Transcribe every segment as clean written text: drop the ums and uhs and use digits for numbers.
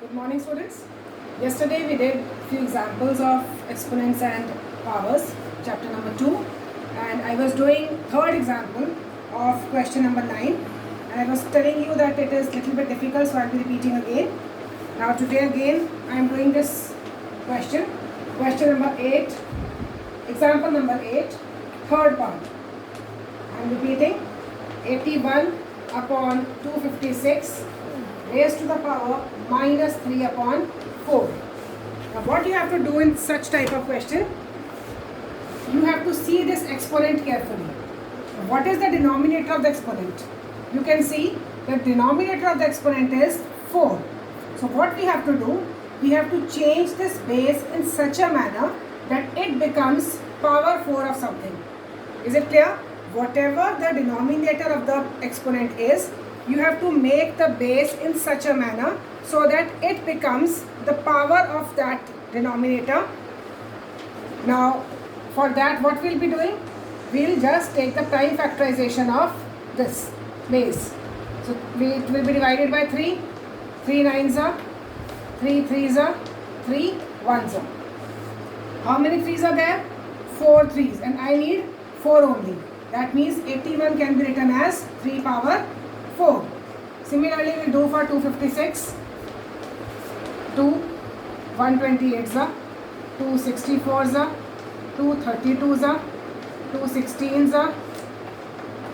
Good morning, students. Yesterday we did few examples of exponents and powers, chapter number 2, and I was doing third example of question number 9, and I was telling you that it is little bit difficult, so I'll be repeating again. Now today again I am doing this question number 8, example number 8, third part. I am repeating 81 upon 256 raised to the power minus 3 upon 4. Now what you have to do in such type of question, you have to see this exponent carefully. What is the denominator of the exponent? You can see the denominator of the exponent is 4. So what we have to do, we have to change this base in such a manner that it becomes power 4 of something. Is it clear? Whatever the denominator of the exponent is, you have to make the base in such a manner so that it becomes the power of that denominator. Now for that what we'll be doing? We'll just take the prime factorization of this base. So it will be divided by 3. 3 9s are, 3 3s are, 3 1s are. How many 3s are there? 4 3s, and I need 4 only. That means 81 can be written as 3 power 4. Similarly, we'll do for 256. 2 128s are, 2 64s are, 2 32s are, 2 16s are,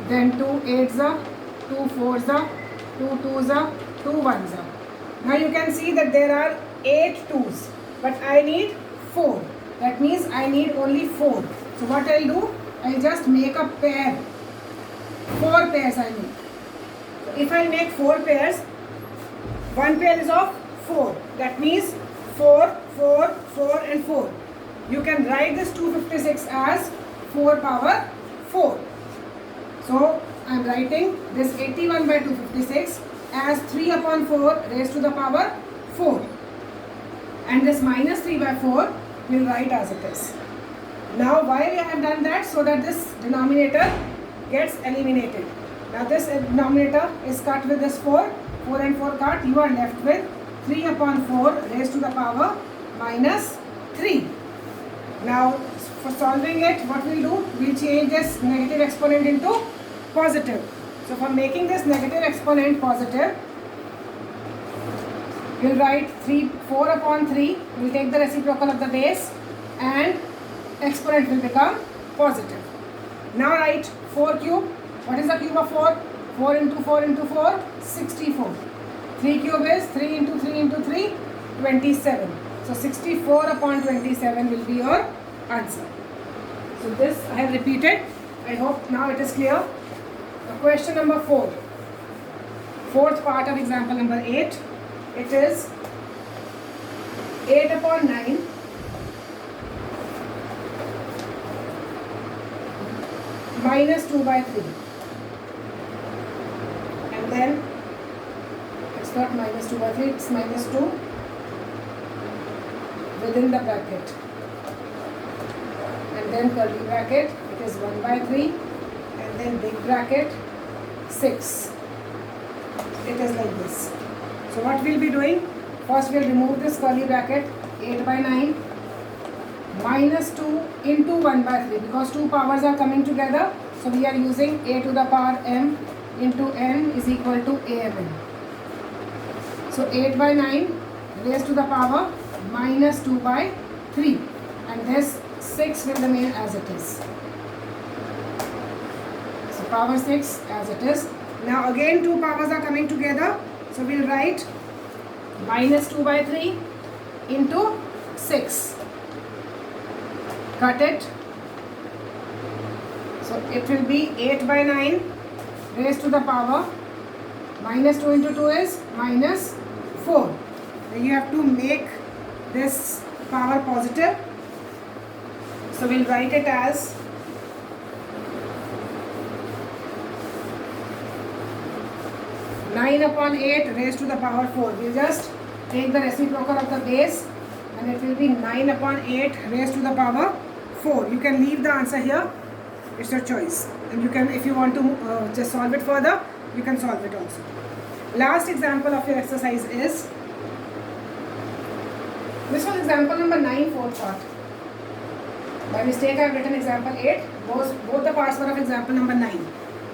then 2 8s are, 2 4s are, 2 2s are, 2 1s are. Now you can see that there are 8 2s, but I need 4. That means I need only 4. So what I'll do? I'll just make a pair. 4 pairs I need. So if I make 4 pairs, one pair is of 4. That means 4, 4, 4 and 4. You can write this 256 as 4 power 4. So I am writing this 81 by 256 as 3 upon 4 raised to the power 4. And this minus 3 by 4 will write as it is. Now why I have done that? So that this denominator gets eliminated. Now this denominator is cut with this 4. 4 and 4 cut. You are left with 3 upon 4 raised to the power minus 3. Now for solving it, what we'll do? We'll change this negative exponent into positive. So for making this negative exponent positive, we'll write 4 upon 3. We'll take the reciprocal of the base and exponent will become positive. Now write 4 cube. What is the cube of 4? 4 into 4 into 4, 64. 3 cube is 3 into 3 into 3, 27. So 64 upon 27 will be your answer. So this I have repeated. I hope now it is clear. Question number 4. Fourth part of example number 8. It is 8 upon 9 minus 2 by 3. And then it's not minus 2 by 3, it's minus 2 within the bracket. And then curly bracket, it is 1 by 3. And then big bracket 6. It is like this. So what we'll be doing? First we'll remove this curly bracket, 8 by 9 minus 2 into 1 by 3, because two powers are coming together. So we are using a to the power m into n is equal to amn. So 8 by 9 raised to the power minus 2 by 3, and this 6 will remain as it is. So power 6 as it is. Now again two powers are coming together. So we'll write minus 2 by 3 into 6. Cut it. So it will be 8 by 9 raised to the power minus 2 into 2 is minus 4. Then you have to make this power positive. So we'll write it as 9 upon 8 raised to the power 4. We'll just take the reciprocal of the base and it will be 9 upon 8 raised to the power 4. You can leave the answer here. It's your choice. And you can, if you want to just solve it further, you can solve it also. Last example of your exercise is This was example number 9, fourth part. By mistake I have written example 8. Both the parts were of example number 9.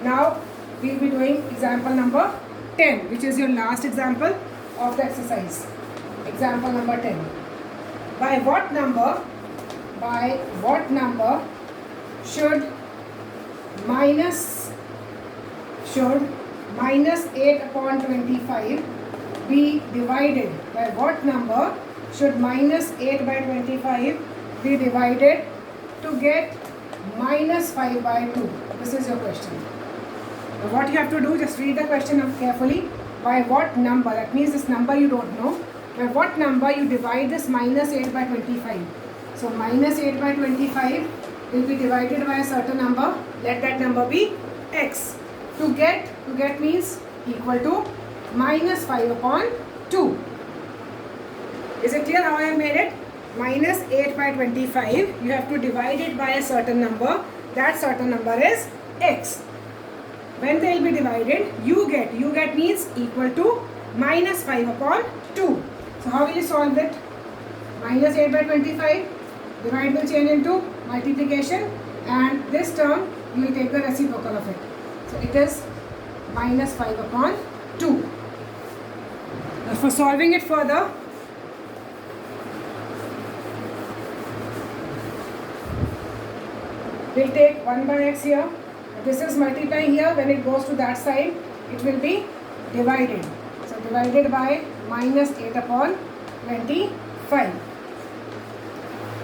Now we will be doing example number 10, which is your last example of the exercise. Example number 10. By what number should minus 8 upon 25 be divided? By what number should minus 8 by 25 be divided to get minus 5 by 2? This is your question. Now what you have to do, just read the question carefully. By what number, that means this number you don't know, by what number you divide this minus 8 by 25? So minus 8 by 25 will be divided by a certain number. Let that number be x. To get means equal to minus 5 upon 2. Is it clear how I have made it? Minus 8 by 25, you have to divide it by a certain number. That certain number is x. When they will be divided, you get means equal to minus 5 upon 2. So how will you solve it? Minus 8 by 25, divide will change into multiplication, and this term you will take the reciprocal of it. So it is minus 5 upon 2. Now for solving it further, we'll take 1 by x here. This is multiplying here. When it goes to that side, it will be divided. So divided by minus 8 upon 25.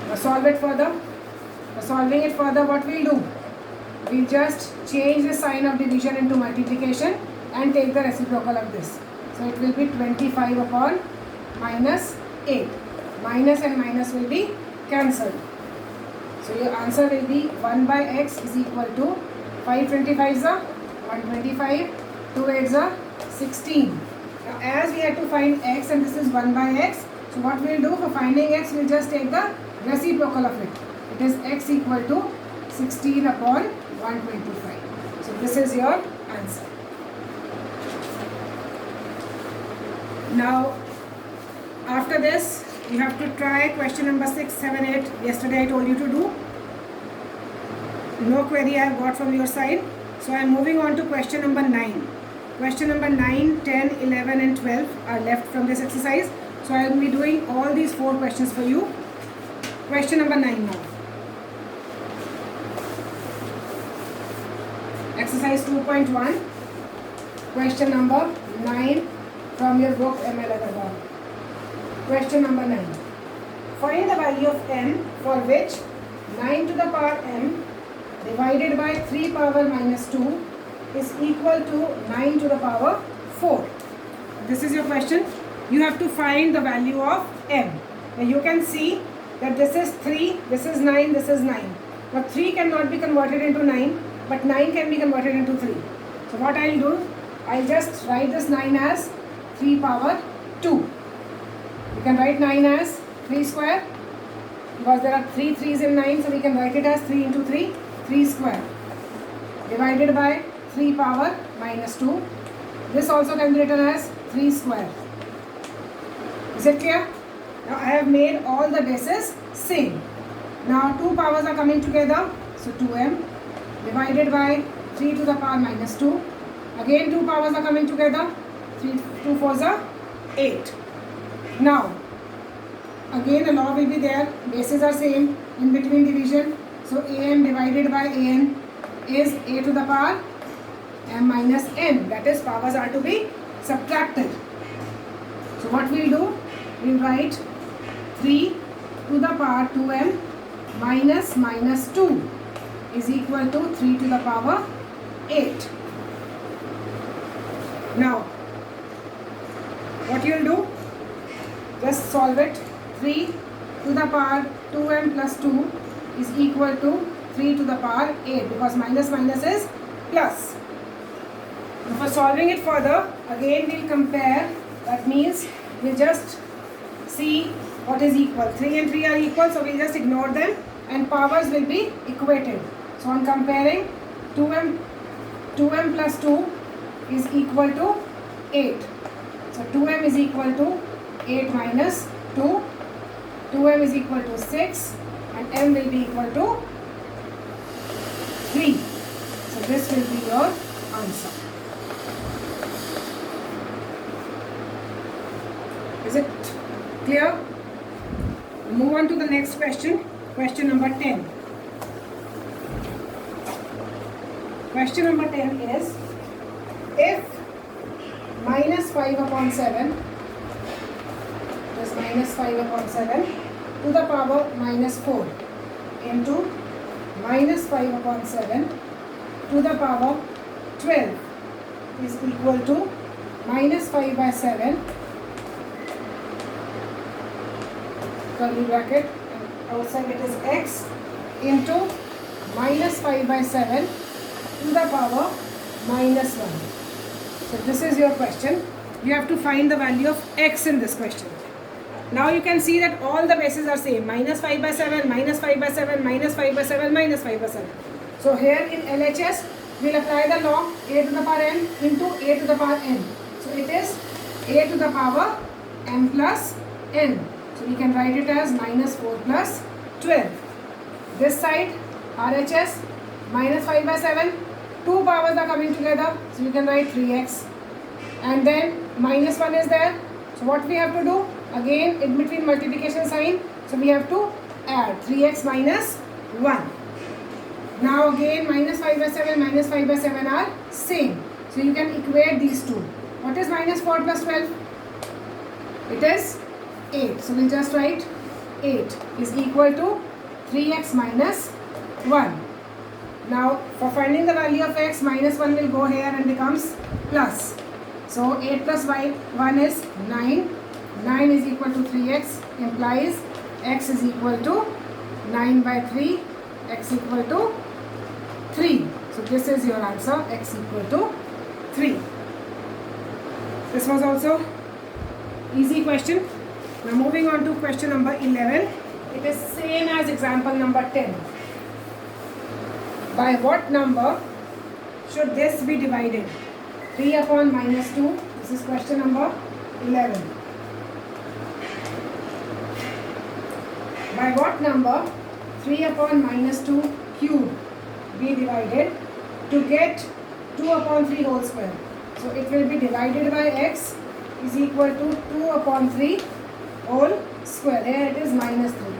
Now solve it further. For solving it further, what we'll do? We'll just change the sign of division into multiplication and take the reciprocal of this. So it will be 25 upon minus 8. Minus and minus will be cancelled. So your answer will be 1 by x is equal to 5 25s are 125, 2 8s are 16. Now as we had to find x and this is 1 by x, so what we will do for finding x, we will just take the reciprocal of it. It is x equal to 16 upon 125. So this is your answer. Now after this, you have to try question number 6, 7, 8. Yesterday I told you to do. No query I have got from your side. So I am moving on to question number 9. Question number 9, 10, 11 and 12 are left from this exercise. So I will be doing all these 4 questions for you. Question number 9 now. Exercise 2.1. Question number 9 from your book ML Agarwal. Question number 9. Find the value of m for which 9 to the power m divided by 3 power minus 2 is equal to 9 to the power 4. This is your question. You have to find the value of m. Now you can see that this is 3, this is 9, this is 9. But 3 cannot be converted into 9, but 9 can be converted into 3. So what I will do, I will just write this 9 as 3 power 2. You can write 9 as 3 square because there are 3 3's in 9, so we can write it as 3 into 3, 3 square divided by 3 power minus 2. This also can be written as 3 square. Is it clear? Now I have made all the bases same. Now 2 powers are coming together, so 2m divided by 3 to the power minus 2. Again 2 powers are coming together, 2 4s are 8. Now again a law will be there, bases are same, in between division. So am divided by an is a to the power m minus n, that is powers are to be subtracted. So what we will do, we will write 3 to the power 2m minus minus 2 is equal to 3 to the power 8. Now what you will do, just solve it. 3 to the power 2m plus 2 is equal to 3 to the power 8 because minus minus is plus. Now for solving it further, again we will compare. That means we will just see what is equal. 3 and 3 are equal, so we will just ignore them and powers will be equated. So on comparing, 2m plus 2 is equal to 8. So 2m is equal to 8 minus 2. 2m is equal to 6 and m will be equal to 3. So this will be your answer. Is it clear? Move on to the next question. Question number 10. Question number 10 is, if minus 5 upon 7, just minus 5 upon 7 to the power minus 4 into minus 5 upon 7 to the power 12 is equal to minus 5 by 7 curly bracket and outside it is x into minus 5 by 7 to the power minus 1. So this is your question. You have to find the value of x in this question. Now you can see that all the bases are same. Minus 5 by 7, minus 5 by 7, minus 5 by 7, minus 5 by 7. So here in LHS, we will apply the law a to the power n into a to the power n. So it is a to the power m plus n. So we can write it as minus 4 plus 12. This side, RHS, minus 5 by 7. Two powers are coming together. So you can write 3x. And then minus 1 is there. So what we have to do? Again, in between multiplication sign. So we have to add 3x minus 1. Now again, minus 5 by 7, minus 5 by 7 are same. So you can equate these two. What is minus 4 plus 12? It is 8. So we'll just write 8 is equal to 3x minus 1. Now for finding the value of x, minus 1 will go here and becomes plus. So 8 plus 1 is 9. 9 is equal to 3x implies x is equal to 9 by 3, x equal to 3. So this is your answer, x equal to 3. This was also easy question. Now moving on to question number 11. It is same as example number 10. By what number should this be divided? 3 upon minus 2. This is question number 11. By what number 3 upon minus 2 cube be divided to get 2 upon 3 whole square? So it will be divided by x is equal to 2 upon 3 whole square. Here it is minus 3.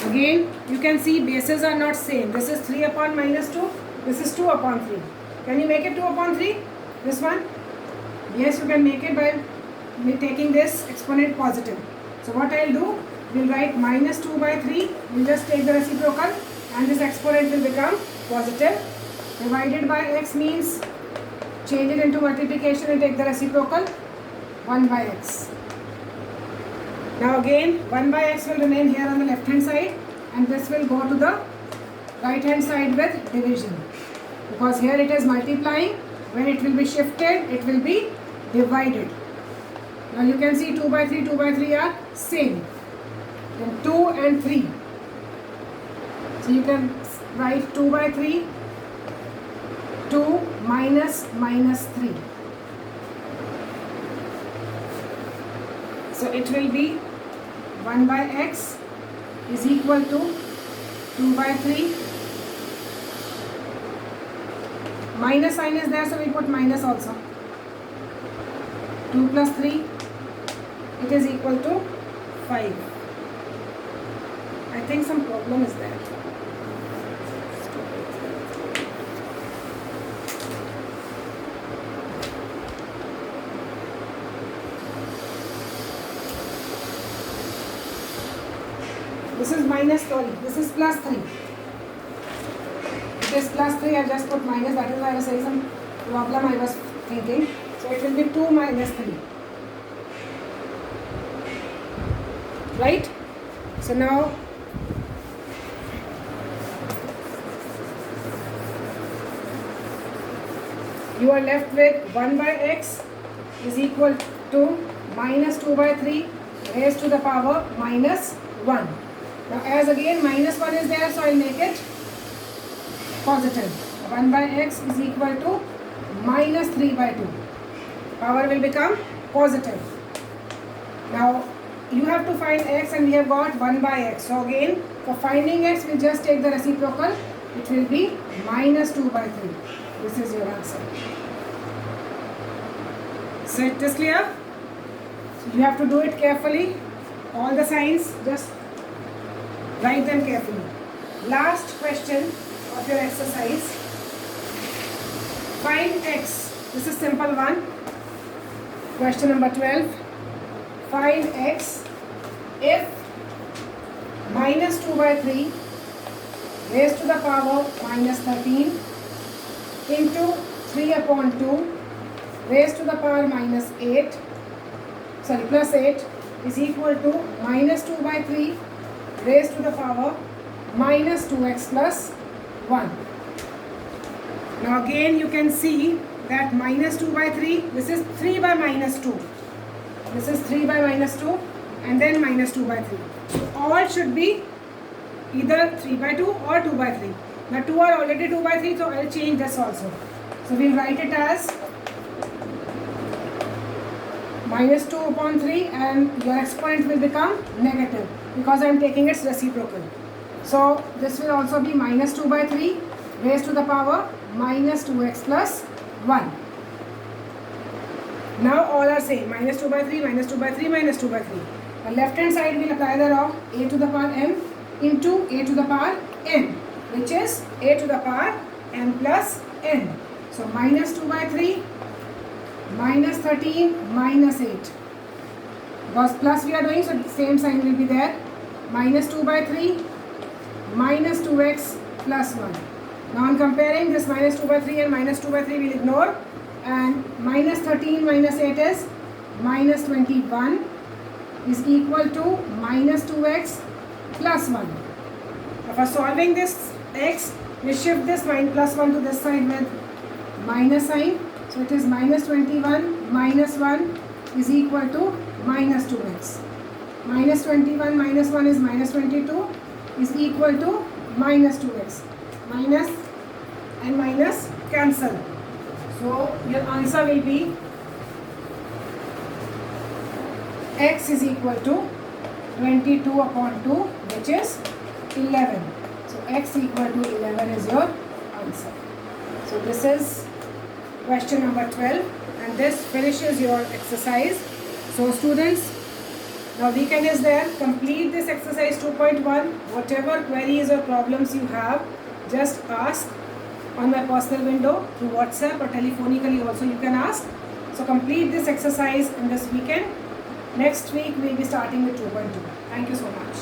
Again, you can see bases are not same. This is 3 upon minus 2. This is 2 upon 3. Can you make it 2 upon 3? This one? Yes, you can make it by taking this exponent positive. So what I will do, we will write minus 2 by 3. We will just take the reciprocal and this exponent will become positive. Divided by x means change it into multiplication and take the reciprocal. 1 by x. Now again 1 by x will remain here on the left hand side and this will go to the right hand side with division. Because here it is multiplying, when it will be shifted, it will be divided. Now you can see 2 by 3 are same. Then 2 and 3. So you can write 2 by 3, 2 minus 3. So it will be 1 by x is equal to 2 by 3. Minus sign is there, so we put minus also. 2 plus 3, it is equal to 5. I think some problem is there. This is minus 3, this is plus 3. It is plus 3, I just put minus, that is why I was saying some problem I was thinking. So it will be 2 minus 3. Right? So now you are left with 1 by x is equal to minus 2 by 3 raised to the power minus 1. Now as again minus 1 is there, so I will make it positive. 1 by x is equal to minus 3 by 2. Power will become positive. Now you have to find x and we have got 1 by x. So again, for finding x, we'll just take the reciprocal. It will be minus 2 by 3. This is your answer. So it is clear? So you have to do it carefully. All the signs, just write them carefully. Last question of your exercise. Find x. This is simple one. Question number 12. Find x if minus 2 by 3 raised to the power minus 13 into 3 upon 2 raised to the power minus 8, plus 8 is equal to minus 2 by 3 raised to the power minus 2x plus 1. Now again you can see that minus 2 by 3, this is 3 by minus 2. This is 3 by minus 2 and then minus 2 by 3. So all should be either 3 by 2 or 2 by 3. Now 2 are already 2 by 3, so I'll change this also. So we'll write it as minus 2 upon 3 and your exponent will become negative because I am taking its reciprocal. So this will also be minus 2 by 3 raised to the power minus 2x plus 1. Now all are same, minus 2 by 3, minus 2 by 3, minus 2 by 3. On left hand side we will apply the law a to the power m into a to the power n, which is a to the power m plus n. So minus 2 by 3 minus 13 minus 8. Because plus we are doing, so the same sign will be there. Minus 2 by 3 minus 2x plus 1. Now I am comparing this minus 2 by 3 and minus 2 by 3 we will ignore. And minus 13 minus 8 is minus 21 is equal to minus 2x plus 1. Now for solving this x, we shift this plus 1 to this side with minus sign. So it is minus 21 minus 1 is equal to minus 2x. Minus 21 minus 1 is minus 22 is equal to minus 2x. Minus and minus cancel. So your answer will be x is equal to 22 upon 2, which is 11. So x equal to 11 is your answer. So this is question number 12 and this finishes your exercise. So students, now weekend is there. Complete this exercise 2.1. Whatever queries or problems you have, just ask on my personal window through WhatsApp or telephonically also you can ask. So complete this exercise in this weekend. Next week we will be starting with 2.2. Thank you so much.